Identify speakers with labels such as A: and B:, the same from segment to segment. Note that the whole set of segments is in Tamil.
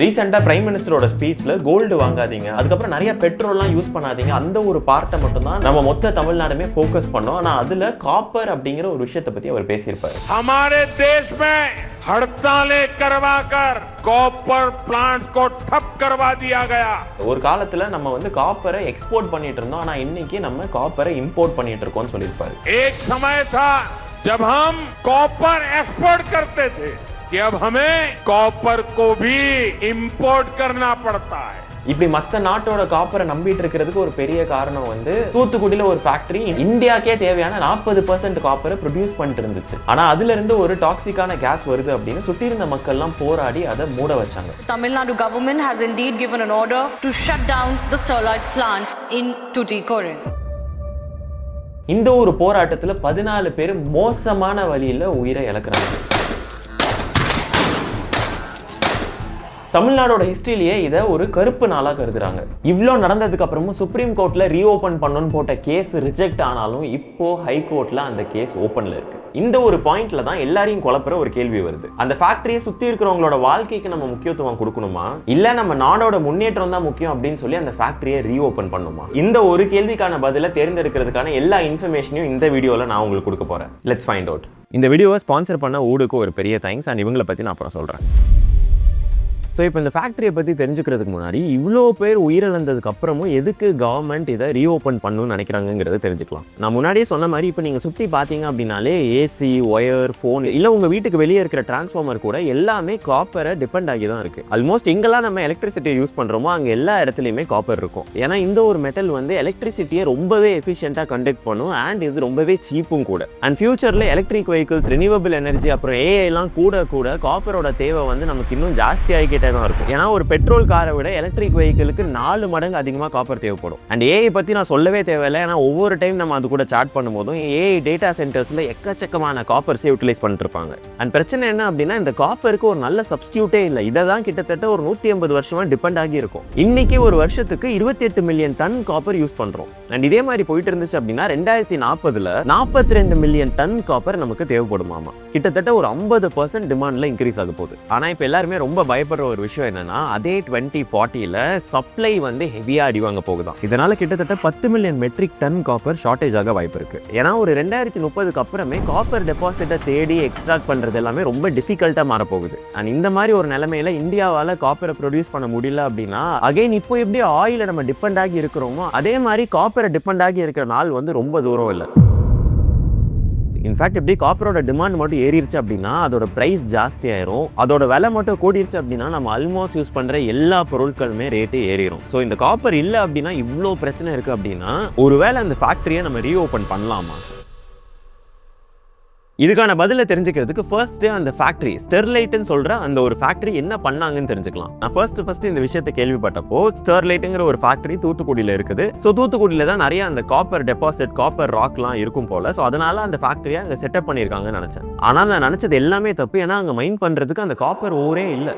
A: ரீசெண்டாக பிரைம் மினிஸ்டரோட ஸ்பீச்சில் கோல்டு வாங்காதீங்க, அதுக்கப்புறம் நிறைய பெட்ரோல்லாம் யூஸ் பண்ணாதீங்க, அந்த ஒரு பார்ட்டை மட்டும்தான் நம்ம மொத்த தமிழ்நாடுமே ஃபோக்கஸ் பண்ணோம். ஆனால் அதில் காப்பர் அப்படிங்கிற ஒரு விஷயத்தை பற்றி அவர் பேசியிருப்பார்.
B: हमारे देश में हड़तालें करवाकर कॉपर प्लांट्स को ठप करवा दिया गया.
A: ஒரு காலத்தில் நம்ம வந்து காப்பரை எக்ஸ்போர்ட் பண்ணிட்டு இருந்தோம், ஆனால் இன்னைக்கு நம்ம காப்பரை இம்போர்ட் பண்ணிட்டு இருக்கோம்னு சொல்லியிருப்பாரு.
B: एक समय था जब हम कॉपर एक्सपोर्ट करते थे कि अब हमें कॉपर को भी इंपोर्ट करना पड़ता है.
A: இப்படி மற்ற நாட்டோட காப்பரை நம்பிட்டு இருக்கிறதுக்கு ஒரு பெரிய காரணம் வந்து தூத்துக்குடியில ஒரு ஃபேக்டரி இந்தியாக்கே தேவையான 40% காப்பரை ப்ரொடியூஸ் பண்ணிட்டு இருந்துச்சு. ஆனா அதுல இருந்து ஒரு டாக்ஸிக்கான கேஸ் வருது அப்படின்னு சுத்தி இருந்த மக்கள் எல்லாம் போராடி அதை மூட வச்சாங்க.
C: Tamil Nadu government has indeed given an order to shut down the Sterlite plant in Tuticorin.
A: இந்த ஒரு போராட்டத்துல 14 பேர் மோசமான வழியில உயிரை இழக்கிறாங்க. தமிழ்நாடோட ஹிஸ்டரியிலேயே இதை ஒரு கருப்பு நாளாக கருதுறாங்க. இவ்வளோ நடந்ததுக்கு அப்புறமும் சுப்ரீம் கோர்ட்ல ரீஓபன் பண்ணணும்னு போட்ட கேஸ் ரிஜெக்ட் ஆனாலும் இப்போ ஹைகோர்ட்ல அந்த கேஸ் ஓப்பன்ல இருக்கு. இந்த ஒரு பாயிண்ட்ல தான் எல்லாரையும் குழப்புற ஒரு கேள்வி வருது. அந்த ஃபேக்டரியை சுத்தி இருக்கிறவங்களோட வாழ்க்கைக்கு நம்ம முக்கியத்துவம் கொடுக்கணுமா, இல்ல நம்ம நாடோட முன்னேற்றம் தான் முக்கியம் அப்படின்னு சொல்லி அந்த ஃபேக்டரியை ரீஓபன் பண்ணுமா? இந்த ஒரு கேள்விக்கான பதிலை தேர்ந்தெடுக்கிறதுக்கான எல்லா இன்ஃபர்மேஷனையும் இந்த வீடியோல நான் உங்களுக்கு கொடுக்க போறேன். Let's find out. இந்த வீடியோவை ஸ்பான்சர் பண்ண ஊடுக்கு ஒரு பெரிய தேங்க்ஸ், அண்ட் இவங்களை பத்தி நான் அப்புறம் சொல்றேன். ஸோ இப்போ இந்த ஃபேக்ட்ரியை பற்றி தெரிஞ்சுக்கிறதுக்கு முன்னாடி இவ்வளோ பேர் உயிரிழந்ததுக்கு அப்புறமும் எதுக்கு கவர்மெண்ட் இதை ரீஓப்பன் பண்ணணும்னு நினைக்கிறாங்கிறத தெரிஞ்சுக்கலாம். நான் முன்னாடியே சொன்ன மாதிரி இப்போ நீங்கள் சுற்றி பார்த்தீங்க அப்படின்னாலே ஏசி, ஒயர், ஃபோன், இல்லை உங்கள் வீட்டுக்கு வெளியே இருக்கிற டிரான்ஸ்ஃபார்மர் கூட எல்லாமே காப்பரை டிபெண்ட் ஆகி தான் இருக்குது. ஆல்மோஸ்ட் எங்கெல்லாம் நம்ம எலக்ட்ரிசிட்டியை யூஸ் பண்ணுறோமோ அங்கே எல்லா இடத்துலையுமே காப்பர் இருக்கும். ஏன்னா இந்த ஒரு மெட்டல் வந்து எலக்ட்ரிசிட்டியை ரொம்பவே எஃபிஷியண்ட்டாக கண்டக்ட் பண்ணும், அண்ட் இது ரொம்பவே சீப்பும் கூட. அண்ட் ஃபியூச்சரில் எலக்ட்ரிக் வெஹிக்கிள்ஸ், ரினியூவபிள் எனர்ஜி, அப்புறம் ஏஐலாம் கூட காப்பரோட தேவை வந்து நமக்கு இன்னும் ஜாஸ்தி ஆகிக்கிட்டே தான் இருக்கும். ஏன்னா ஒரு பெட்ரோல் காரை விட எலக்ட்ரிக் வெஹிக்கிளுக்கு 4 மடங்கு அதிகமாக காப்பர் தேவைப்படும். அண்ட் ஏஐ பற்றி நான் சொல்லவே தேவையில்லை. ஏன்னா ஒவ்வொரு டைம் நம்ம அது கூட சாட் பண்ணும்போதும் ஏஐ டேட்டா சென்டர்ஸில் எக்கச்சக்கமான காப்பர்ஸை யூட்டிலைஸ் பண்ணிட்டு இருப்பாங்க. அண்ட் பிரச்சனை என்ன அப்படின்னா இந்த காப்பருக்கு ஒரு நல்ல சப்ஸ்டியூட்டே இல்லை. இதை தான் கிட்டத்தட்ட ஒரு 150 வருஷமா டிபெண்ட் ஆகி இருக்கும். இன்னைக்கு ஒரு வருஷத்துக்கு 28 மில்லியன் டன் காப்பர் யூஸ் பண்றோம். அண்ட் இதே மாதிரி போயிட்டு இருந்துச்சு அப்படின்னா 2040ல் 42 மில்லியன் டன் காப்பர் நமக்கு தேவைப்படுமாமா. கிட்டத்தட்ட ஒரு 50% டிமாண்ட்ல இன்க்ரீஸ் ஆக போகுது. ஆனா இப்போ எல்லாருமே ரொம்ப பயப்படுற ஒரு விஷயம் என்னன்னா அதே 2040ல் சப்ளை வந்து ஹெவியா அடி வாங்க போகுதான். இதனால கிட்டத்தட்ட 10 million metric ton copper shortage ஆக வாய்ப்பு இருக்கு. ஏன்னா ஒரு 2030க்கு அப்புறமே காப்பர் டெபாசிட்டை தேடி எக்ஸ்ட்ராக்ட் பண்றது எல்லாமே ரொம்ப டிஃபிகல்ட்டா மாற போகுது. அண்ட் இந்த மாதிரி ஒரு நிலைமையில இந்தியாவால காப்பரை ப்ரொடியூஸ் பண்ண முடியல அப்படின்னா அகைன் இப்போ எப்படி ஆயில நம்ம டிபெண்ட் ஆகி இருக்கிறோமோ அதே மாதிரி காப்பரை டிபெண்ட் ஆகி இருக்கிற நாள் வந்து ரொம்ப தூரம் இல்லை. இன்ஃபேக்ட் எப்படி காப்பரோட டிமாண்ட் மட்டும் ஏறிடுச்சு அப்படின்னா அதோட ப்ரைஸ் ஜாஸ்தி ஆயிரும், அதோட விலை மட்டும் கூடிருச்சு அப்படின்னா நம்ம ஆல்மோஸ்ட் யூஸ் பண்ணுற எல்லா பொருட்களுமே ரேட்டு ஏறிடும். ஸோ இந்த காப்பர் இல்லை அப்படின்னா இவ்வளோ பிரச்சனை இருக்குது அப்படின்னா ஒருவேளை அந்த ஃபேக்ட்ரியை நம்ம ரீஓப்பன் பண்ணலாமா? இதுக்கான பதிலை தெரிஞ்சுக்கிறதுக்கு ஃபர்ஸ்ட் அந்த ஃபேக்டரி ஸ்டெர்லைட்னு சொல்ற அந்த ஒரு ஃபேக்டரி என்ன பண்ணாங்கன்னு தெரிஞ்சுக்கலாம். நான் ஃபர்ஸ்ட் இந்த விஷயத்தை கேள்விப்பட்டப்போ ஸ்டெர்லைட்டுங்கிற ஒரு ஃபேக்டரி தூத்துக்குடியில் இருக்குது. ஸோ தூத்துக்குடியில் தான் நிறைய அந்த காப்பர் டெபாசிட், காப்பர் ராக்லாம் இருக்கும் போல. ஸோ அதனால அந்த ஃபேக்டரியை அங்கே செட்டப் பண்ணியிருக்காங்கன்னு நினைச்சேன். ஆனால் நான் நினைச்சது எல்லாமே தப்பு. ஏன்னா அங்கே மைன் பண்றதுக்கு அந்த காப்பர் ஓரே இல்லை.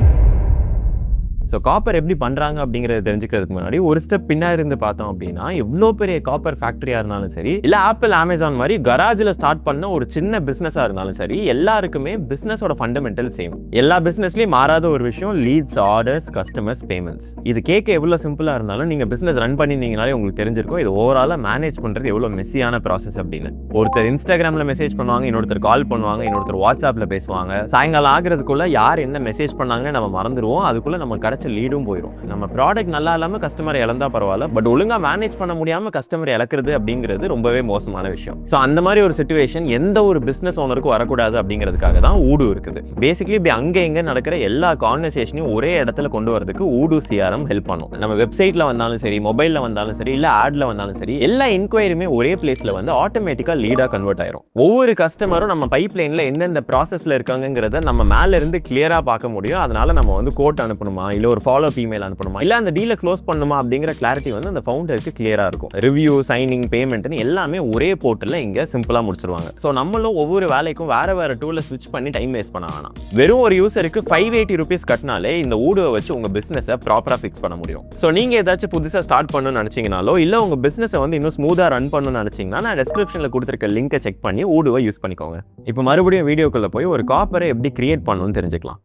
A: ஸோ காப்பர் எப்படி பண்ணுறாங்க அப்படிங்கிறத தெரிஞ்சுக்கிறதுக்கு முன்னாடி ஒரு ஸ்டெப் பின்னாடி இருந்து பார்த்தோம் அப்படின்னா எவ்வளோ பெரிய காப்பர் ஃபேக்ட்ரியாக இருந்தாலும் சரி, இல்லை ஆப்பிள், அமேசான் மாதிரி கராஜில் ஸ்டார்ட் பண்ண ஒரு சின்ன பிஸ்னஸாக இருந்தாலும் சரி, எல்லாருக்குமே பிஸ்னஸோட ஃபண்டமெண்டல் சேம். எல்லா பிஸ்னஸ்லேயும் மாறாத ஒரு விஷயம் லீட்ஸ், ஆர்டர்ஸ், கஸ்டமர்ஸ், பேமெண்ட்ஸ். இது கேட்க எவ்வளோ சிம்பிளாக இருந்தாலும் நீங்கள் பிஸ்னஸ் ரன் பண்ணியிருந்தீங்கனாலே உங்களுக்கு தெரிஞ்சிருக்கும் இது ஓவராலாக மேனேஜ் பண்ணுறது எவ்வளோ மெஸ்ஸியான ப்ராசஸ் அப்படின்னு. ஒருத்தர் இன்ஸ்டாகிராமில் மெசேஜ் பண்ணுவாங்க, இன்னொருத்தர் கால் பண்ணுவாங்க, இன்னொருத்தர் வாட்ஸ்அப்பில் பேசுவாங்க. சாயங்காலம் ஆகிறதுக்குள்ள யார் என்ன மெசேஜ் பண்ணாங்கன்னு நம்ம மறந்துடுவோம். அதுக்குள்ளே நம்ம கிடைச்ச லீடும் போயிடும். நம்ம ப்ராடக்ட் நல்லா இல்லாமல் கஸ்டமரை இழந்தா பரவாயில்ல, பட் ஒழுங்காக மேனேஜ் பண்ண முடியாமல் கஸ்டமரை இழக்கிறது அப்படிங்கிறது ரொம்பவே மோசமான விஷயம். ஸோ அந்த மாதிரி ஒரு சிச்சுவேஷன் எந்த ஒரு பிஸ்னஸ் ஓனருக்கும் வரக்கூடாது அப்படிங்கிறதுக்காக தான் ஊடு இருக்குது. பேசிக்கலி இப்படி அங்கே எங்கே நடக்கிற எல்லா கான்வர்சேஷனையும் ஒரே இடத்துல கொண்டு வரதுக்கு ஊடு சிஆர்எம் ஹெல்ப் பண்ணும். நம்ம வெப்சைட்டில் வந்தாலும் சரி, மொபைலில் வந்தாலும் சரி, இல்லை ஆட்ல வந்தாலும் சரி, எல்லா இன்கொயரியுமே ஒரே பிளேஸில் வந்து ஆட்டோமேட்டிக்காக லீடாக கன்வெர்ட் ஆயிரும். ஒவ்வொரு கஸ்டமரும் நம்ம பைப்லைனில் எந்தெந்த ப்ராசஸில் இருக்காங்கிறத நம்ம மேலே இருந்து கிளியராக பார்க்க முடியும். அதனால நம்ம வந்து கோட் அனுப்பணுமா, இல்லை ஒரு ஃபாலோ இமெயில் அனுப்பணுமா, இல்ல அந்த டீலை க்ளோஸ் பண்ணுமா அப்படிங்கிற கிளாரிட்டி வந்து அந்த ஃபவுண்டருக்கு கிளியரா இருக்கும். ரிவ்யூ, சைனிங், பேமெண்ட்னு எல்லாமே ஒரே போர்ட்டல்ல இங்க சிம்பிளா முடிச்சிருவாங்க. ஸோ நம்மளும் ஒவ்வொரு வேலைக்கும் வேற டூலை ஸ்விட்ச் பண்ணி டைம் வேஸ்ட் பண்ண வேணாம். வெறும் ஒரு யூசருக்கு 580 rupees கட்டினாலே இந்த ஊடுவை வச்சு உங்க பிசினஸை ப்ராப்பரா ஃபிக்ஸ் பண்ண முடியும். ஸோ நீங்க ஏதாச்சும் புதுசா ஸ்டார்ட் பண்ணணும்னு நினைச்சீங்கனாலோ, இல்ல உங்க பிசினஸை வந்து இன்னும் ஸ்மூதா ரன் பண்ணணும்னு நினைச்சீங்கன்னா நான் டிஸ்கிரிப்ஷன்ல கொடுத்துருக்க லிங்கை செக் பண்ணி ஊடுவை யூஸ் பண்ணிக்கோங்க. இப்போ மறுபடியும் வீடியோக்குள்ள போய் ஒரு காப்பரை எப்படி கிரியேட் பண்ணணும்னு தெரிஞ்சுக்கலாம்.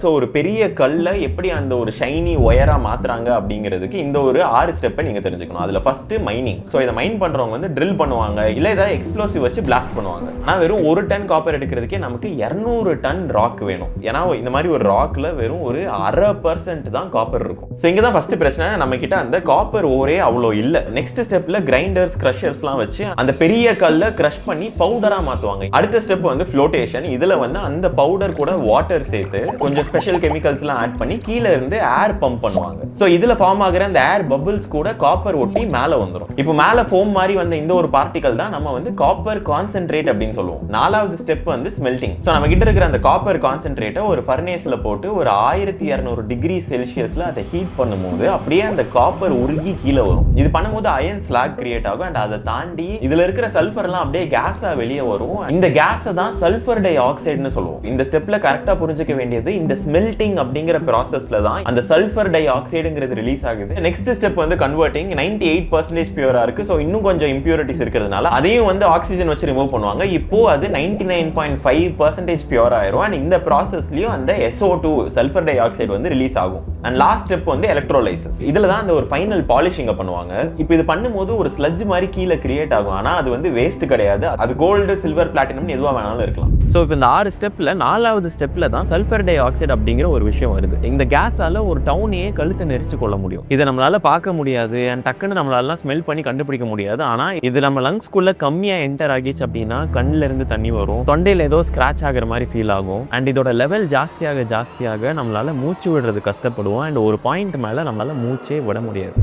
A: ஸோ ஒரு பெரிய கல்லை எப்படி அந்த ஒரு ஷைனி ஒயரா மாத்துறாங்க அப்படிங்கிறதுக்கு இந்த ஒரு 6 ஸ்டெப்பை நீங்க தெரிஞ்சுக்கணும். அதுல ஃபர்ஸ்ட் மைனிங். ஸோ இதை மைன் பண்றவங்க வந்து ட்ரில் பண்ணுவாங்க, இல்ல ஏதாவது எக்ஸ்ப்ளோசிவ் வச்சு பிளாஸ்ட் பண்ணுவாங்க. ஆனா வெறும் 1 டன் காப்பர் எடுக்கிறதுக்கே நமக்கு 200 டன் ராக் வேணும். ஏன்னா இந்த மாதிரி ஒரு ராக்ல வெறும் ஒரு 0.5% தான் காப்பர் இருக்கும். ஸோ இங்க தான் ஃபர்ஸ்ட் பிரச்சனை, நம்ம கிட்ட அந்த காப்பர் ஓரே அவ்வளோ இல்ல. நெக்ஸ்ட் ஸ்டெப்ல கிரைண்டர்ஸ், கிரஷர்ஸ்லாம் வச்சு அந்த பெரிய கல்லை கிரஷ் பண்ணி பவுடரா மாத்துவாங்க. அடுத்த ஸ்டெப் வந்து ஃப்ளோட்டேஷன். இதுல வந்து அந்த பவுடர் கூட வாட்டர் சேர்த்து கொஞ்சம் ஸ்பெஷல் கெமிக்கல்ஸ்லாம் ஆட் பண்ணி கீழ இருந்து ஏர் பம்ப் பண்ணுவாங்க. சோ இதுல ஃபார்ம் ஆகுற அந்த ஏர் பபிள்ஸ் கூட காப்பர் ஒட்டி மேல வந்துரும். இப்போ மேல ஃபோம் மாதிரி வந்த இந்த ஒரு பார்ட்டிகல் தான் நம்ம வந்து காப்பர் கான்சென்ட்ரேட் அப்படின்னு சொல்லுவோம். 4வது ஸ்டெப் வந்து ஸ்மெல்டிங். சோ நம்ம கிட்ட இருக்கிற அந்த காப்பர் கான்சென்ட்ரேட்டை ஒரு ஃபர்னேஸ்ல போட்டு ஒரு 1200 டிகிரி செல்சியஸ்ல அதை ஹீட் பண்ணும்போது அப்படியே அந்த காப்பர் உருகி கீழே வரும். இது பண்ணும்போது அயன் ஸ்லாக் கிரியேட் ஆகும். அண்ட் அதை தாண்டி இதுல இருக்கிற சல்ஃபர்லாம் அப்படியே கேஸா வெளியே வரும். இந்த கேஸை தான் சல்ஃபர் டை ஆக்சைடுன்னு சொல்லுவோம். இந்த ஸ்டெப்ல கரெக்டா புரிஞ்சுக்க வேண்டியது, இந்த ஸ்மெல்டிங் அப்படிங்கிற ப்ராசஸ்ல தான் அந்த சல்ஃபர் டை ஆக்சைடுங்கிறது ரிலீஸ் ஆகுது. நெக்ஸ்ட் ஸ்டெப் வந்து கன்வெர்ட்டிங். 98% பியூரா இருக்கு. சோ இன்னும் கொஞ்சம் இம்பியூரிட்டிஸ் இருக்கிறதுனால அதையும் வந்து ஆக்சிஜன் வச்சு ரிமூவ் பண்ணுவாங்க. இப்போ அது 99.5% பியூர் ஆயிரும். அண்ட் இந்த ப்ராசஸ்லயும் அந்த SO2 சல்ஃபர் டை ஆக்சைடு வந்து ரிலீஸ் ஆகும். அண்ட் லாஸ்ட் ஸ்டெப் வந்து எலக்ட்ரோலைசிஸ். இதுல தான் அந்த ஒரு ஃபைனல் பாலிஷிங் பண்ணுவாங்க. இப்போ இது பண்ணும்போது ஒரு ஸ்லட்ஜ் மாதிரி கீழே கிரியேட் ஆகும். ஆனா அது வந்து வேஸ்ட் கிடையாது. அது கோல்டு, சில்வர், பிளாட்டினம் எதுவா வேணாலும் இருக்கலாம். ஸோ இப்போ இந்த 6 ஸ்டெப்ல 4வது ஸ்டெப்ல தான் சல்ஃபர் டை ஆக்சைடு அப்படிங்கிற ஒரு விஷயம் வருது. இந்த கேஸால ஒரு டவுனையே கழுத்தை நெரிச்சு கொள்ள முடியும். இதை நம்மளால பார்க்க முடியாது அண்ட் டக்குன்னு நம்மளால ஸ்மெல் பண்ணி கண்டுபிடிக்க முடியாது. ஆனா இது நம்ம லங்ஸ்குள்ள கம்மியா என்டர் ஆகிச்சு அப்படின்னா கண்ணுல இருந்து தண்ணி வரும், தொண்டையில ஏதோ ஸ்கிராச் ஆகிற மாதிரி ஃபீல் ஆகும். அண்ட் இதோட லெவல் ஜாஸ்தியாக நம்மளால மூச்சு விடுறது கஷ்டப்படுவோம். அண்ட் ஒரு பாயிண்ட் மேல நம்மளால மூச்சே விட முடியாது.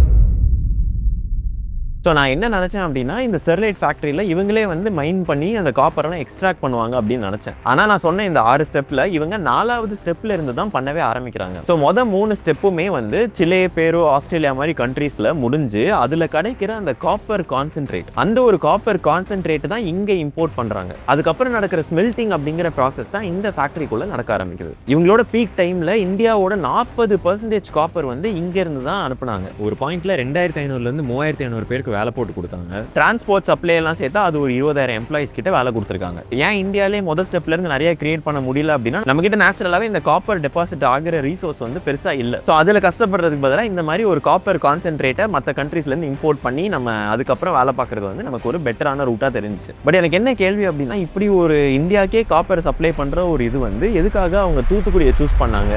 A: ஸோ நான் என்ன நினச்சேன் அப்படின்னா, இந்த ஸ்டெர்லைட் ஃபேக்ட்ரியில் இவங்களே வந்து மைன் பண்ணி அந்த காப்பரெல்லாம் எக்ஸ்ட்ராக்ட் பண்ணுவாங்க அப்படின்னு நினச்சேன். ஆனால் நான் சொன்ன இந்த 6 ஸ்டெப்பில் இவங்க 4வது ஸ்டெப்பில் இருந்து தான் பண்ணவே ஆரம்பிக்கிறாங்க. ஸோ மொதல் 3 ஸ்டெப்புமே வந்து சிலே, பேரு, ஆஸ்திரேலியா மாதிரி கண்ட்ரீஸில் முடிஞ்சு அதில் கிடைக்கிற அந்த காப்பர் கான்சென்ட்ரேட், அந்த ஒரு காப்பர் கான்சென்ட்ரேட் தான் இங்கே இம்போர்ட் பண்ணுறாங்க. அதுக்கப்புறம் நடக்கிற ஸ்மெல்டிங் அப்படிங்கிற ப்ராசஸ் தான் இந்த ஃபேக்ட்ரிக்குள்ளே நடக்க ஆரம்பிக்குது. இவங்களோட பீக் டைமில் இந்தியாவோட 40% காப்பர் வந்து இங்கேருந்து தான் அனுப்புனாங்க. ஒரு பாயிண்ட்ல 2500லேருந்து 3500 பேருக்கு வேலை போட்டு கொடுத்தாங்க. டிரான்ஸ்போர்ட் சப்ளை எல்லாம் சேர்த்தா அது ஒரு 20,000 எம்ப்ளாயிஸ் கிட்ட வேலை கொடுத்துருக்காங்க. ஏன் இந்தியாவிலே முதல் ஸ்டெப்ல இருந்து நிறைய கிரியேட் பண்ண முடியல அப்படின்னா, நம்ம கிட்ட நேச்சுரலாவே இந்த காப்பர் டெபாசிட் ஆகிற ரிசோர்ஸ் வந்து பெருசா இல்ல. ஸோ அதுல கஷ்டப்படுறதுக்கு பதிலாக இந்த மாதிரி ஒரு காப்பர் கான்சென்ட்ரேட்டை மற்ற கண்ட்ரீஸ்ல இருந்து இம்போர்ட் பண்ணி நம்ம அதுக்கப்புறம் வேலை பார்க்கறது வந்து நமக்கு ஒரு பெட்டரான ரூட்டா தெரிஞ்சிச்சு. பட் எனக்கு என்ன கேள்வி அப்படின்னா, இப்படி ஒரு இந்தியாக்கே காப்பர் சப்ளை பண்ற ஒரு இது வந்து எதுக்காக அவங்க தூத்துக்குடியை சூஸ் பண்ணாங்க?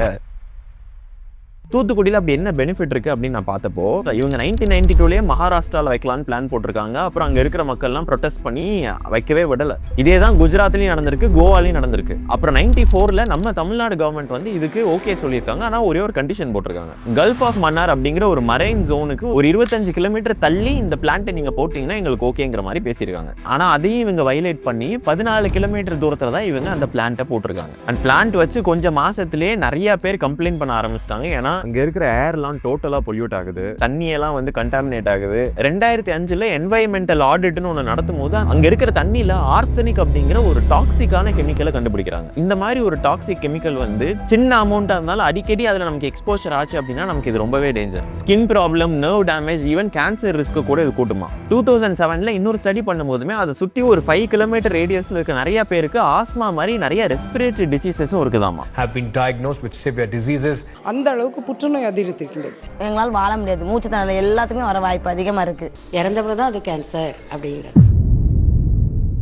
A: தூத்துக்குடியில் அப்படி என்ன பெனிஃபிட் இருக்குது அப்படின்னு நான் பார்த்தப்போ, இவங்க 1992லேயே மகாராஷ்டிராவில் வைக்கலான்னு பிளான் போட்டிருக்காங்க. அப்புறம் அங்கே இருக்கிற மக்கள்லாம் ப்ரொடெஸ்ட் பண்ணி வைக்கவே விடலை. இதே தான் குஜராத்லையும் நடந்திருக்கு, கோவாலையும் நடந்திருக்கு. அப்புறம் 94ல் நம்ம தமிழ்நாடு கவர்மெண்ட் வந்து இதுக்கு ஓகே சொல்லியிருக்காங்க. ஆனால் ஒரே ஒரு கண்டிஷன் போட்டிருக்காங்க. கல்ஃப் ஆஃப் மன்னார் அப்படிங்கிற ஒரு மரைன் ஜோனுக்கு ஒரு 25 கிலோமீட்டர் தள்ளி இந்த பிளான்ட்டை நீங்கள் போட்டிங்கன்னா எங்களுக்கு ஓகேங்கிற மாதிரி பேசியிருக்காங்க. ஆனால் அதையும் இவங்க வயலேட் பண்ணி 14 கிலோமீட்டர் தூரத்தில் தான் இவங்க அந்த பிளான்ட்டை போட்டிருக்காங்க. அந்த பிளான்ட் வச்சு கொஞ்சம் மாசத்துலேயே நிறைய பேர் கம்ப்ளைண்ட் பண்ண ஆரம்பிச்சிட்டாங்க. ஏன்னா அங்க இருக்கிற ஏர்லாம் டோட்டலா பொல்யூட் ஆகுது, தண்ணியெல்லாம் வந்து கண்டாமினேட் ஆகுது. 2005ல் என்வைரன்மெண்டல் ஆடிட்னு ஒன்று நடத்தும் போது அங்க இருக்கிற தண்ணியில ஆர்சனிக் அப்படிங்கிற ஒரு டாக்ஸிக்கான கெமிக்கலை கண்டுபிடிக்கிறாங்க. இந்த மாதிரி ஒரு டாக்ஸிக் கெமிக்கல் வந்து சின்ன அமௌண்ட்டாக இருந்தாலும் அடிக்கடி அதில் நமக்கு எக்ஸ்போஷர் ஆச்சு அப்படின்னா நமக்கு இது ரொம்பவே danger. Skin problem, nerve damage, even cancer risk கூட இது கூட்டுமா. 2007ல் இன்னொரு ஸ்டடி பண்ணும்போதுமே அதை சுற்றி ஒரு 5 கிலோமீட்டர் ரேடியஸில் இருக்க நிறைய பேருக்கு ஆஸ்மா மாதிரி நிறைய respiratory டிசீசஸும் இருக்குதாமா.
D: have been diagnosed with severe diseases.
E: அந்த அளவுக்கு புற்றுநோய் அதிகரித்திருக்கின்றது.
F: எங்களால் வாழ முடியாது, மூச்சு திணறல் எல்லாத்துக்குமே வர வாய்ப்பு அதிகமாக இருக்குது.
G: இறந்தப்பறம் தான் அது கேன்சர் அப்படிங்கிறது.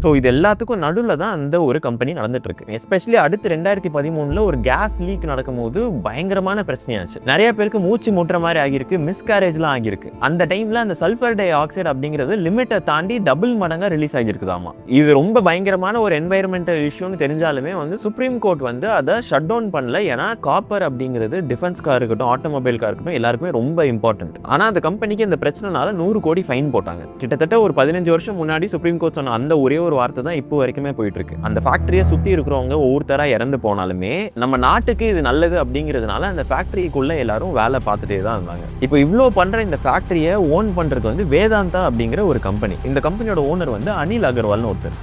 A: ஸோ இது எல்லாத்துக்கும் நடுவில் தான் அந்த ஒரு கம்பெனி நடந்துட்டு இருக்கு. எஸ்பெஷலி அடுத்து 2013ல் ஒரு கேஸ் லீக் நடக்கும்போது பயங்கரமான பிரச்சனையாச்சு. நிறைய பேருக்கு மூச்சு முட்டுற மாதிரி ஆகியிருக்கு, மிஸ்கேரேஜ்லாம் ஆகியிருக்கு. அந்த டைம்ல அந்த சல்ஃபர் டை ஆக்சைடு அப்படிங்கிறது லிமிட்டை தாண்டி டபுள் மடங்கா ரிலீஸ் ஆகியிருக்குதாமா. இது ரொம்ப பயங்கரமான ஒரு என்வைரன்மெண்டல் இஷ்யூன்னு தெரிஞ்சாலுமே வந்து சுப்ரீம் கோர்ட் வந்து அதை ஷட் டவுன் பண்ணல. ஏன்னா காப்பர் அப்படிங்கிறது டிஃபென்ஸ்க்காக இருக்கட்டும், ஆட்டோமொபைல்காக இருக்கட்டும், எல்லாருக்குமே ரொம்ப இம்பார்ட்டன்ட். ஆனால் அந்த கம்பெனிக்கு இந்த பிரச்சனைனால 100 கோடி ஃபைன் போட்டாங்க. கிட்டத்தட்ட ஒரு 15 வருஷம் முன்னாடி சுப்ரீம் கோர்ட் சொன்ன அந்த ஒரே ஒரு வார்த்தை தான் இப்போ வரைக்குமே போயிட்டு இருக்கு. அந்த ஃபேக்டரியை சுத்தி இருக்கிறவங்க ஒவ்வொருத்தரா இறந்து போனாலுமே நம்ம நாட்டுக்கு இது நல்லது அப்படிங்கிறதுனால அந்த ஃபேக்டரிக்குள்ள எல்லாரும் வேலை பார்த்துட்டே தான் இருந்தாங்க. இப்போ இவ்வளோ பண்ற இந்த ஃபேக்டரியை ஓன் பண்றது வந்து வேதாந்தா அப்படிங்கிற ஒரு கம்பெனி. இந்த கம்பெனியோட ஓனர் வந்து அனில் அகர்வால்னு ஒருத்தர்.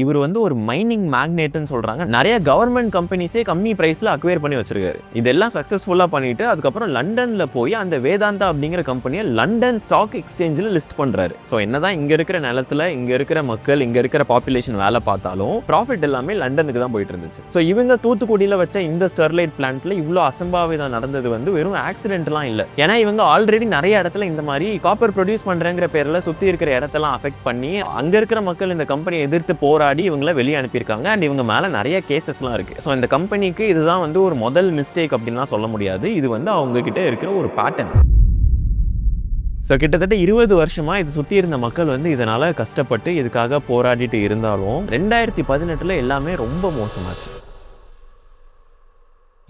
A: இவர் வந்து ஒரு மைனிங் மேக்னேட்னு சொல்றாங்க. நிறைய கவர்மெண்ட் கம்பெனிஸே கம்மி பிரைஸ்ல அக்வயர் பண்ணி வச்சிருக்காரு. இதெல்லாம் சக்சஸ்ஃபுல்லா பண்ணிட்டு அதுக்கப்புறம் லண்டன்ல போய் அந்த வேதாந்தா அப்படிங்கிற கம்பெனியை லண்டன் ஸ்டாக் எக்ஸ்சேஞ்சில் லிஸ்ட் பண்றாரு. ஸோ என்னதான் இங்க இருக்கிற நிலத்துல இங்க இருக்கிற மக்கள் இங்க இருக்கிற பாப்புலேஷன் வேலை பார்த்தாலும் ப்ராஃபிட் எல்லாமே லண்டனுக்கு தான் போயிட்டு இருந்துச்சு. ஸோ இவங்க தூத்துக்குடியில் வச்ச இந்த ஸ்டெர்லைட் பிளான்ட்ல இவ்வளோ அசம்பாவிதம் நடந்தது வந்து வெறும் ஆக்சிடென்ட்லாம் இல்லை. ஏன்னா இவங்க ஆல்ரெடி நிறைய இடத்துல இந்த மாதிரி காப்பர் ப்ரொடியூஸ் பண்றேங்கிற பேர்ல சுத்தி இருக்கிற இடத்தெல்லாம் அஃபெக்ட் பண்ணி அங்க இருக்கிற மக்கள் இந்த கம்பெனியை எதிர்த்து போராடி இவங்களை வெளியே அனுப்பியிருக்காங்க. அண்ட் இவங்க மேல நிறைய கேசஸ்லாம் இருக்கு. ஸோ இந்த கம்பெனிக்கு இதுதான் வந்து ஒரு முதல் மிஸ்டேக் அப்படின்லாம் சொல்ல முடியாது. இது வந்து அவங்க கிட்ட இருக்கிற ஒரு பேட்டர்ன். ஸோ கிட்டத்தட்ட 20 வருஷமாக இது சுற்றி இருந்த மக்கள் வந்து இதனால் கஷ்டப்பட்டு இதுக்காக போராடிட்டு இருந்தாலும் 2018 எல்லாமே ரொம்ப மோசமாச்சு.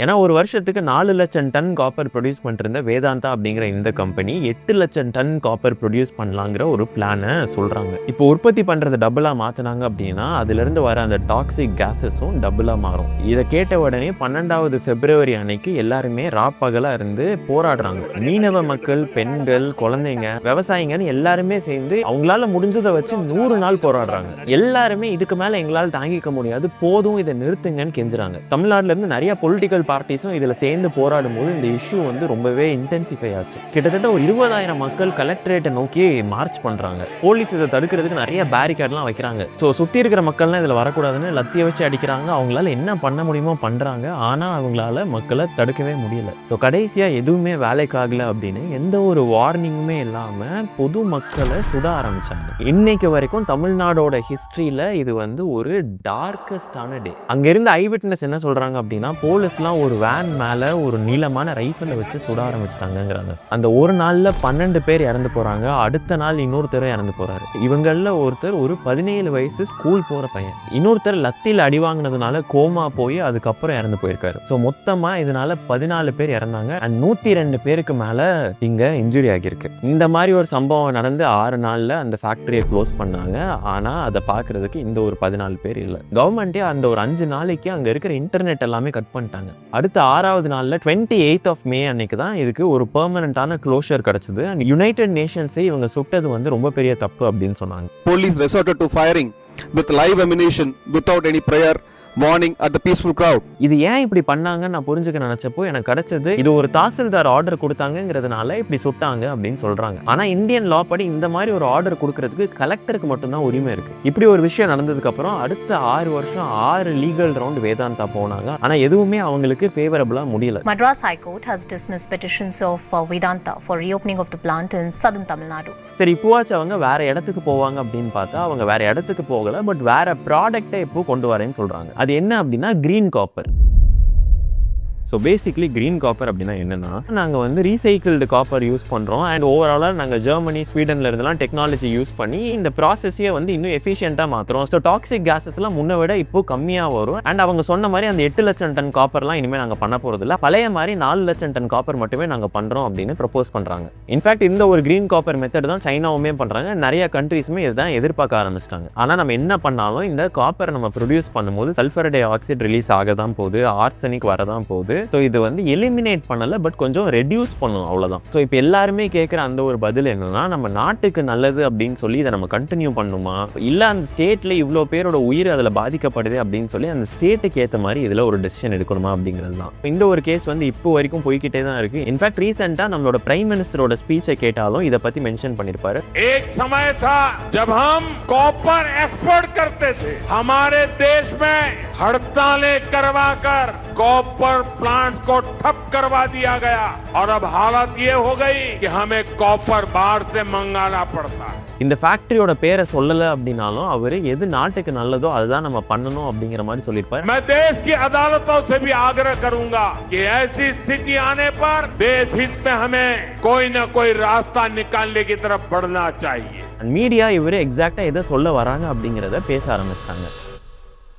A: ஏன்னா ஒரு வருஷத்துக்கு 4 லட்சம் டன் காப்பர் ப்ரொடியூஸ் பண்ணிருந்த வேதாந்தா அப்படிங்கிற இந்த கம்பெனி 8 லட்சம் டன் காப்பர் ப்ரொடியூஸ் பண்ணலாங்கிற ஒரு பிளானை சொல்கிறாங்க. இப்போ உற்பத்தி பண்ணுறது டபுளாக மாற்றினாங்க அப்படின்னா அதுலேருந்து வர அந்த டாக்ஸிக் கேஸஸும் டபுளாக மாறும். இதை கேட்ட உடனே 12 February அன்னைக்கு எல்லாருமே ராப்பகலாக இருந்து போராடுறாங்க. மீனவ மக்கள், பெண்கள், குழந்தைங்க, விவசாயிங்கன்னு எல்லாருமே சேர்ந்து அவங்களால முடிஞ்சதை வச்சு 100 நாள் போராடுறாங்க. எல்லாருமே இதுக்கு மேலே எங்களால் தாங்கிக்க முடியாது, போதும், இதை நிறுத்துங்கன்னு கெஞ்சுறாங்க. தமிழ்நாட்டிலேருந்து நிறைய பொலிட்டிக்கல் பார்ட்டிஸும் இதில் சேர்ந்து போராடும் போது இந்த இஷ்யூ வந்து ரொம்பவே இன்டென்சிஃபை ஆச்சு. கிட்டத்தட்ட ஒரு 20,000 மக்கள் கலெக்டரேட்டை நோக்கி மார்ச் பண்ணுறாங்க. போலீஸ் இதை தடுக்கிறதுக்கு நிறைய பேரிகேட்லாம் வைக்கிறாங்க. ஸோ சுற்றி இருக்கிற மக்கள்லாம் இதில் வரக்கூடாதுன்னு லத்தியை வச்சு அடிக்கிறாங்க. அவங்களால என்ன பண்ண முடியுமோ பண்ணுறாங்க. ஆனால் அவங்களால மக்களை தடுக்கவே முடியல. ஸோ கடைசியாக எதுவுமே வேலைக்காகல அப்படின்னு எந்த ஒரு வார்னிங்குமே இல்லாமல் பொது மக்களை சுட ஆரம்பிச்சாங்க. இன்னைக்கு வரைக்கும் தமிழ்நாடோட ஹிஸ்ட்ரியில் இது வந்து ஒரு டார்க்கஸ்டான டே. அங்கே இருந்த ஐ விட்னஸ் என்ன சொல்கிறாங்க அப்படின்னா போலீஸ்லாம் ஒரு வேன் மேலே ஒரு நீளமான ரைஃபிளை வச்சு சுட ஆரம்பிச்சிட்டாங்கிறாங்க. அந்த ஒரு நாளில் 12 பேர் இறந்து போகிறாங்க. அடுத்த நாள் இன்னொருத்தர் இறந்து போகிறாரு. இவங்களில் ஒருத்தர் ஒரு 17 வயசு ஸ்கூல் போகிற பையன். இன்னொருத்தர் லத்தியில் அடி வாங்கினதுனால கோமா போய் அதுக்கப்புறம் இறந்து போயிருக்காரு. ஸோ மொத்தமாக இதனால 14 பேர் இறந்தாங்க. அண்ட் 102 பேருக்கு மேலே இங்கே இன்ஜுரி ஆகியிருக்கு. இந்த மாதிரி ஒரு சம்பவம் நடந்து 6 நாளில் அந்த ஃபேக்ட்ரியை க்ளோஸ் பண்ணாங்க. ஆனால் அதை பார்க்குறதுக்கு இந்த ஒரு 14 பேர் இல்லை. கவர்மெண்ட்டே அந்த ஒரு 5 நாளைக்கு அங்கே இருக்கிற இன்டர்நெட் எல்லாமே கட் பண்ணிட்டாங்க. அடுத்த 6வது நாளில் 28th May அன்னைக்கு தான் இதுக்கு ஒரு பெர்மனண்டான க்ளோஷர் கிடைச்சது. அண்ட் யுனைடெட் நேஷன்ஸே இவங்க சுட்டது வந்து ரொம்ப பெரிய தப்பு அப்படின்னு சொன்னாங்க.
H: Police resorted to firing with live ammunition without any prayer warning at the peaceful crowd.
A: இது ஏன் இப்படி பண்ணாங்கன்னு நான் புரிஞ்சுக்க நினைச்சப்போ எனக்கு கிடைச்சது இது ஒரு தாசில்தார் ஆர்டர் கொடுத்தாங்கிறதுனால இப்படி சுட்டாங்க அப்படின்னு சொல்றாங்க. ஆனா இந்தியன் லா படி இந்த மாதிரி ஒரு ஆர்டர் கொடுக்கறதுக்கு கலெக்டருக்கு மட்டும்தான் உரிமை இருக்கு. இப்படி ஒரு விஷயம் நடந்ததுக்கு அப்புறம் அடுத்த 6 வருஷம் 6 லீகல் ரவுண்ட் வேதாந்தா போனாங்க. ஆனா எதுவுமே அவங்களுக்கு ஃபேவரபிளா முடியல.
I: Madras High Court has dismissed petitions of Vedanta for reopening of the plant in southern Tamil Nadu.
A: சரி, இப்போவாச்சும் அவங்க வேற இடத்துக்கு போவாங்க அப்படின்னு பார்த்தா அவங்க வேற இடத்துக்கு போகல. பட் வேற ப்ராடக்டை இப்போ கொண்டு வரேன்னு சொல்றாங்க. அது என்ன அப்படின்னா green copper. So basically green copper அப்படின்னா என்னென்னா நாங்கள் வந்து ரீசைக்கிள்டு காப்பர் யூஸ் பண்ணுறோம். அண்ட் ஓவராலாக நாங்கள் ஜெர்மனி, ஸ்வீடனில் இருந்தெல்லாம் டெக்னாலஜி யூஸ் பண்ணி இந்த ப்ராசஸையே வந்து இன்னும் எஃபிஷியண்ட்டாக மாற்றுறோம். ஸோ டாக்ஸிக் கேஸஸ்லாம் முன்ன விட இப்போ கம்மியாக வரும். அண்ட் அவங்க சொன்ன மாதிரி அந்த 8 லட்சம் டன் காப்பர்லாம் இனிமேல் நாங்கள் பண்ண போகிறதில்ல, பழைய மாதிரி 4 லட்சம் டன் காப்பர் மட்டுமே நாங்கள் பண்ணுறோம் அப்படின்னு ப்ரப்போஸ் பண்ணுறாங்க. இன்ஃபேக்ட் இந்த ஒரு கிரீன் காப்பர் மெத்தட் தான் சைனாவுமே பண்ணுறாங்க. நிறைய கண்ட்ரீஸுமே இதுதான் எதிர்பார்க்க ஆரம்பிச்சிட்டாங்க. ஆனால் நம்ம என்ன பண்ணாலும் இந்த காப்பரை நம்ம ப்ரொடியூஸ் பண்ணும்போது சல்ஃபர் டை ஆக்சைடு ரிலீஸ் ஆக தான் போகுது, ஆர்சனிக் வரதான் போகுது. ஸோ இது வந்து எலிமினேட் பண்ணல, பட் கொஞ்சம் ரெடியூஸ் பண்ணணும், அவ்வளோதான். ஸோ இப்போ எல்லாருமே கேட்குற அந்த ஒரு பதில் என்னன்னா நம்ம நாட்டுக்கு நல்லது அப்படின்னு சொல்லி இதை நம்ம கண்டினியூ பண்ணுமா, இல்லை அந்த ஸ்டேட்டில் இவ்வளோ பேரோட உயிர் அதில் பாதிக்கப்படுது அப்படின்னு சொல்லி அந்த ஸ்டேட்டுக்கு ஏற்ற மாதிரி இதில் ஒரு டெசிஷன் எடுக்கணுமா அப்படிங்கிறது தான். இந்த ஒரு கேஸ் வந்து இப்போ வரைக்கும் போய்கிட்டே தான் இருக்கு. இன்ஃபேக்ட் ரீசெண்டாக நம்மளோட பிரைம் மினிஸ்டரோட ஸ்பீச்சை கேட்டாலும் இதை பற்றி மென்ஷன் பண்ணியிருப்பாரு.
B: एक समय था जब हम कॉपर एक्सपोर्ट करते थे, हमारे देश में हड़तालें करवाकर कॉपर प्लांट्स को ठप करवा दिया गया और अब हालत ये हो गई कि हमें कॉपर बाहर से मंगाना पड़ता है.
A: இந்த ஃபேக்டரியோட பேரை சொல்லலை அப்படின்னாலும் அவர் எது நாட்டுக்கு நல்லதோ அதுதான் நம்ம பண்ணணும் அப்படிங்கிற மாதிரி சொல்லியிருப்பாரு.
B: मैं देश की अदालतों से भी आग्रह करूंगा कि ऐसी स्थिति आने पर देश हित में हमें कोई न कोई रास्ता निकालने की तरफ बढ़ना चाहिए.
A: மீடியா இவர் எக்ஸாக்டாக எதை சொல்ல வராங்க அப்படிங்கிறத பேச ஆரம்பிச்சிட்டாங்க.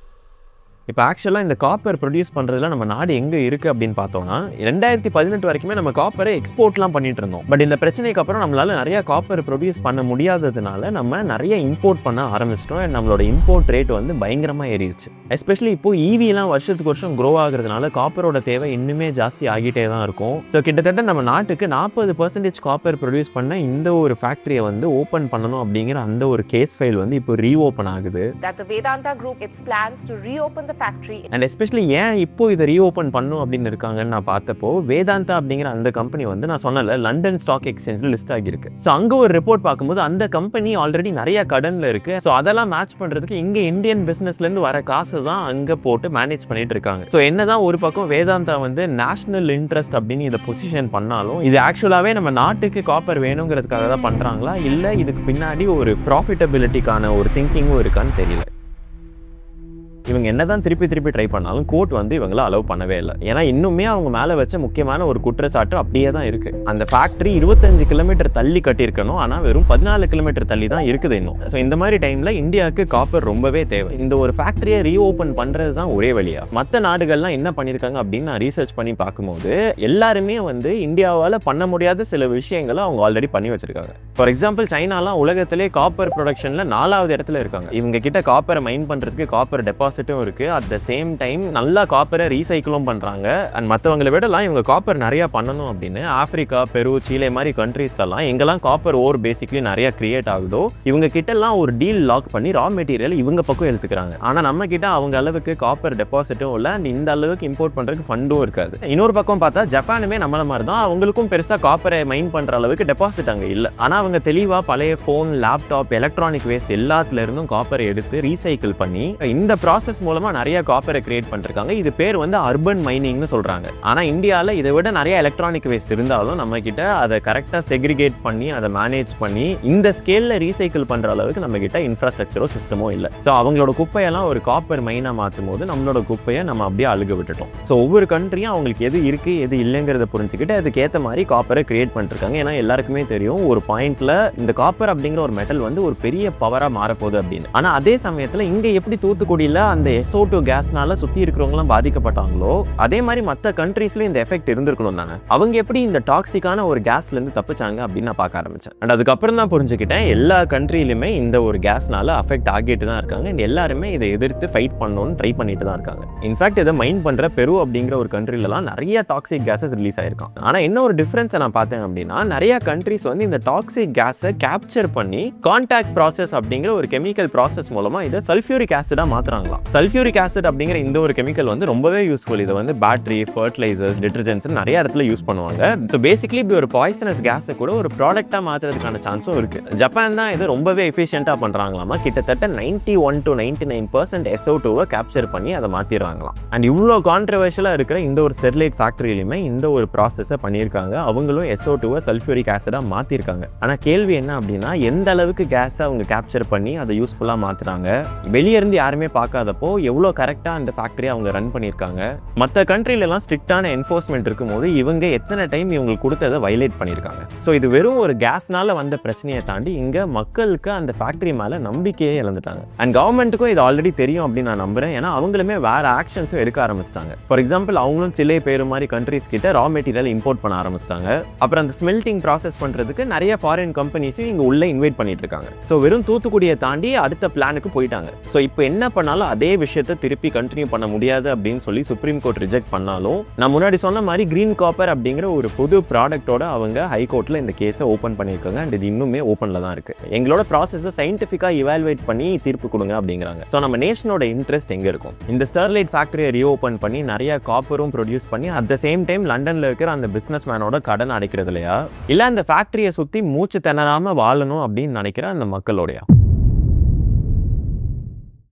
A: இப்போ ஆக்சுவலாக இந்த காப்பர் ப்ரொடியூஸ் பண்ணுறதுல நம்ம நாடு எங்கே இருக்குது அப்படின்னு பார்த்தோம்னா 2018 வரைக்குமே நம்ம காப்பரை எக்ஸ்போர்ட்லாம் பண்ணிட்டு இருந்தோம். பட் இந்த பிரச்சனைக்கு அப்புறம் நம்மளால நிறைய காப்பர் ப்ரொடியூஸ் பண்ண முடியாததுனால நம்ம நிறைய இம்போர்ட் பண்ண ஆரம்பிச்சிட்டோம். நம்மளோட இம்போர்ட் ரேட் வந்து பயங்கரமாக ஏறிடுச்சு. எஸ்பெஷலி இப்போ ஈவிலாம் வருஷத்துக்கு வருஷம் க்ரோ ஆகுறதுனால காப்பரோட தேவை இன்னுமே ஜாஸ்தி ஆகிட்டே தான் இருக்கும். ஸோ கிட்டத்தட்ட நம்ம நாட்டுக்கு 40% காப்பர் ப்ரொடியூஸ் பண்ண இந்த ஒரு ஃபேக்டரியை வந்து ஓப்பன் பண்ணணும் அப்படிங்கிற அந்த ஒரு கேஸ் ஃபைல் வந்து இப்போ ரீஓப்பன் ஆகுது.
J: That the Vedanta Group its plans to reopen the factory.
A: And especially ஏன் இப்போ இதை ரீஓப்பன் பண்ணும் அப்படின்னு இருக்காங்கன்னு நான் பார்த்தப்போ, வேதாந்தா அப்படிங்கிற அந்த கம்பெனி வந்து நான் சொன்னல லண்டன் ஸ்டாக் எக்ஸ்சேஞ்சில் லிஸ்ட் ஆகியிருக்கு. ஸோ அங்கே ஒரு ரிப்போர்ட் பார்க்கும்போது அந்த கம்பெனி ஆல்ரெடி நிறைய கடனில் இருக்கு. ஸோ அதெல்லாம் மேட்ச் பண்ணுறதுக்கு இங்கே இந்தியன் பிஸ்னஸ்லேருந்து வர காசு தான் அங்கே போட்டு மேனேஜ் பண்ணிட்டு இருக்காங்க. ஸோ என்னதான் ஒரு பக்கம் வேதாந்தா வந்து நேஷனல் இன்ட்ரெஸ்ட் அப்படின்னு இதை பொசிஷன் பண்ணாலும், இது ஆக்சுவலாகவே நம்ம நாட்டுக்கு காப்பர் வேணுங்கிறதுக்காக தான் பண்ணுறாங்களா, இல்லை இதுக்கு பின்னாடி ஒரு ப்ராஃபிட்டபிலிட்டிக்கான ஒரு திங்கிங்கும் இருக்கான்னு தெரியல. இவங்க என்னதான் திருப்பி ட்ரை பண்ணாலும் கோர்ட் வந்து இவங்கள அலோவ் பண்ணவே இல்லை. ஏன்னா இன்னுமே அவங்க மேலே வச்ச முக்கியமான ஒரு குற்றச்சாட்டு அப்படியே தான் இருக்கு. அந்த ஃபேக்டரி 25 கிலோமீட்டர் தள்ளி கட்டியிருக்கணும், ஆனால் வெறும் 14 கிலோமீட்டர் தள்ளி தான் இருக்குது இன்னும். ஸோ இந்த மாதிரி டைம்ல இந்தியாவுக்கு காப்பர் ரொம்பவே தேவை. இந்த ஒரு ஃபேக்டரியை ரீஓப்பன் பண்றது தான் ஒரே வழியா. மற்ற நாடுகள்லாம் என்ன பண்ணியிருக்காங்க அப்படின்னு நான் ரீசர்ச் பண்ணி பார்க்கும்போது, எல்லாருமே வந்து இந்தியாவால் பண்ண முடியாத சில விஷயங்களை அவங்க ஆல்ரெடி பண்ணி வச்சிருக்காங்க. ஃபார் எக்ஸாம்பிள் சைனாலாம் உலகத்திலே காப்பர் ப்ரொடக்ஷன்ல 4வது இடத்துல இருக்காங்க. இவங்க கிட்ட காப்பரை மைன் பண்றதுக்கு காப்பர் டெபாசிட் இருக்கு. அட் த சேம் டைம் நல்லா காப்பரை ரீசைக்கிளும் பண்றாங்க. அண்ட் மற்றவங்களை விடலாம் இவங்க காப்பர் நிறைய பண்ணணும் அப்படின்னு ஆப்பிரிக்கா, பெரு, சீலே மாதிரி கண்ட்ரீஸ்லாம் எங்கெல்லாம் காப்பர் ஓர் பேசிக்லி நிறைய கிரியேட் ஆகுதோ இவங்க கிட்ட எல்லாம் ஒரு டீல் லாக் பண்ணி ரா மெட்டீரியல் இவங்க பக்கம் எடுத்துக்கிறாங்க. ஆனா நம்ம கிட்ட அவங்க அளவுக்கு காப்பர் டெபாசிட்டும் இல்லை, அண்ட் இந்த அளவுக்கு இம்போர்ட் பண்றதுக்கு ஃபண்டும் இருக்காது. இன்னொரு பக்கம் பார்த்தா ஜப்பானுமே நம்மள மாதிரி தான், அவங்களுக்கும் பெருசா காப்பரை மைன் பண்ற அளவுக்கு டெபாசிட் அங்க இல்லை. ஆனா அவங்க தெளிவா பழைய போன், லேப்டாப், எலக்ட்ரானிக் வேஸ்ட் எல்லாத்துல இருந்தும் காப்பரை எடுத்து ரீசைக்கிள் பண்ணி இந்த ப்ராசஸ் மூலமா நிறைய காப்பரை கிரியேட் பண்ணிருக்காங்க. இது பேர் வந்து அர்பன் மைனிங்னு சொல்றாங்க. ஆனா இந்தியால இதை விட நிறைய எலக்ட்ரானிக் வேஸ்ட் இருந்தாலும் நம்ம கிட்ட அதை கரெக்டா செக்ரிகேட் பண்ணி அதை மேனேஜ் பண்ணி இந்த ஸ்கேல்ல ரீசைக்கிள் பண்ற அளவுக்கு நம்ம கிட்ட இன்ஃப்ராஸ்ட்ரக்சரோ சிஸ்டமோ இல்லை. ஸோ அவங்களோட குப்பையெல்லாம் ஒரு காப்பர் மைனா மாற்றும் போது நம்மளோட குப்பையை நம்ம அப்படியே அழுக விட்டுட்டோம். ஸோ ஒவ்வொரு கண்ட்ரியும் அவங்களுக்கு எது இருக்கு எது இல்லைங்கிறத புரிஞ்சுக்கிட்டு அதுக்கேற்ற மாதிரி காப்பரை கிரியேட் பண்ணிருக்காங்க. ஏன்னா எல்லாருக்குமே தெரியும் ஒரு பாயிண்ட்ல இந்த காப்பர் அப்படிங்கிற ஒரு மெட்டல் வந்து ஒரு பெரிய பவரா மாறப்போகுது அப்படின்னு. ஆனா அதே சமயத்துல இங்க எப்படி தூத்துக்குடியில அந்த SO2 கேஸ்னால சுத்தி இருக்கிறவங்களாம் பாதிக்கப்பட்டாங்களோ அதே மாதிரி மற்ற கண்ட்ரீஸ்லயும் இந்த எஃபெக்ட் இருந்திருக்கணும் தானே. அவங்க எப்படி இந்த டாக்ஸிக்கான ஒரு கேஸ்ல இருந்து தப்பிச்சாங்க அப்படின்னு நான் பார்க்க ஆரம்பிச்சேன். அண்ட் அதுக்கப்புறம் தான் புரிஞ்சுக்கிட்டேன் எல்லா கண்ட்ரிலுமே இந்த ஒரு கேஸ்னால அஃபெக்ட் ஆகிட்டு தான் இருக்காங்க. எல்லாருமே இதை எதிர்த்து ஃபைட் பண்ணணும்னு ட்ரை பண்ணிட்டு தான் இருக்காங்க. இன்ஃபேக்ட் இதை மைண்ட் பண்ற பெரு அப்படிங்கிற ஒரு கண்ட்ரிலலாம் நிறைய டாக்ஸிக் கேஸஸ் ரிலீஸ் ஆயிருக்கான். ஆனா என்ன ஒரு டிஃபரன்ஸை நான் பார்த்தேன் அப்படின்னா, நிறைய கண்ட்ரிஸ் வந்து இந்த டாக்ஸிக் கேஸை கேப்சர் பண்ணி கான்டாக்ட் ப்ராசஸ் அப்படிங்கிற ஒரு கெமிக்கல் ப்ராசஸ் மூலமா இதை சல்ஃபியூரிக் ஆசிடா மாத்துறாங்களாம். சல்ஃபியூரிக் ஆசிட் அப்படிங்கிற இந்த ஒரு கெமிக்கல் வந்து ரொம்பவே யூஸ்ஃபுல். இதை வந்து பேட்டரி, ஃபர்டிலைசர்ஸ், டிட்டர்ஜென்ட்ஸ் நிறைய இடத்துல யூஸ் பண்ணுவாங்க. ஸோ பேசிக்லி இப்படி ஒரு பாய்சனஸ் கேஸை கூட ஒரு ப்ராடக்டாக மாற்றுறதுக்கான சான்ஸும் இருக்கு. ஜப்பான் தான் இதை ரொம்பவே எஃபிஷியண்டாக பண்ணுறாங்களாமா. கிட்டத்தட்ட 91 to 99% SO2 கேப்சர் பண்ணி அதை மாற்றிடுறாங்களாம். அண்ட் இவ்வளோ கான்ட்ரவர்ஷியலாக இருக்கிற இந்த ஒரு ஸ்டெர்லைட் ஃபேக்டரியிலுமே இந்த ஒரு ப்ராசஸை பண்ணியிருக்காங்க. அவங்களும் SO2 சல்ஃபியூரிக் ஆசிடாக மாற்றிருக்காங்க. ஆனால் கேள்வி என்ன அப்படின்னா, எந்த அளவுக்கு கேஸை அவங்க கேப்சர் பண்ணி அதை யூஸ்ஃபுல்லாக மாற்றுறாங்க, வெளியே இருந்து யாருமே பார்க்காதப்போ எவ்வளோ கரெக்டாக அந்த ஃபேக்டரி அவங்க ரன் பண்ணியிருக்காங்க. மற்ற கண்ட்ரிலெலாம் ஸ்ட்ரிக்டான என்ஃபோர்ஸ்மெண்ட் இருக்கும்போது இவங்க எத்தனை டைம் இவங்களுக்கு கொடுத்ததை வயலேட் பண்ணியிருக்காங்க. ஸோ இது வெறும் ஒரு கேஸ்னால வந்த பிரச்சனையை தாண்டி இங்கே மக்களுக்கு அந்த ஃபேக்டரி மேலே நம்பிக்கையே இழந்துட்டாங்க. அண்ட் கவர்மெண்ட்டுக்கும் இது ஆல்ரெடி தெரியும் அப்படின்னு நான் நம்புறேன். ஏன்னா அவங்களுமே வேற ஆக்ஷன்ஸும் எடுக்க ஆரம்பிச்சிட்டாங்க. ஃபார் எக்ஸாம்பிள் அவங்களும் சிலை பேரு மாதிரி கண்ட்ரிஸ் கிட்ட ரா மெட்டீரியல் இம்போர்ட் பண்ண ஆரம்பிச்சிட்டாங்க. அப்புறம் அந்த ஸ்மெல்டிங் ப்ராசஸ் பண்ணுறதுக்கு நிறைய ஃபாரின் கம்பெனிஸும் இங்கே உள்ளே இன்வைட் பண்ணிட்டு இருக்காங்க. ஸோ வெறும் தூத்துக்குடியை தாண்டி அடுத்த பிளானுக்கு போயிட்டாங்க. ஸோ இப்போ என்ன பண்ணாலும் அதே விஷயத்தை திருப்பி கண்டினியூ பண்ண முடியாது அப்படின்னு சொல்லி சுப்ரீம் கோர்ட் ரிஜெக்ட் பண்ணாலும், நான் முன்னாடி சொன்ன மாதிரி கிரீன் காப்பர் அப்படிங்கிற ஒரு புது ப்ராடக்டோட அவங்க ஹைகோர்ட்ல இந்த கேஸை ஓப்பன் பண்ணியிருக்காங்க. அண்ட் இது இன்னுமே ஓப்பன்ல தான் இருக்கு. எங்களோட ப்ராசஸை சயின்டிஃபிக்கா இவால்வேட் பண்ணி தீர்ப்பு கொடுங்க அப்படிங்கிறாங்க. ஸோ நம்ம நேஷனோட இன்ட்ரெஸ்ட் எங்க இருக்கும்? இந்த ஸ்டெர்லைட் ஃபேக்டரியை ரீஓப்பன் பண்ணி நிறைய காப்பரும் ப்ரொடியூஸ் பண்ணி அட் த சேம் டைம் லண்டன்ல இருக்கிற அந்த பிசினஸ் மேனோட கடன் அடைக்கிறது இல்லையா, இல்ல அந்த ஃபேக்டரியை சுத்தி மூச்சு திணறாம வாழணும் அப்படின்னு நினைக்கிற அந்த மக்களோடயா?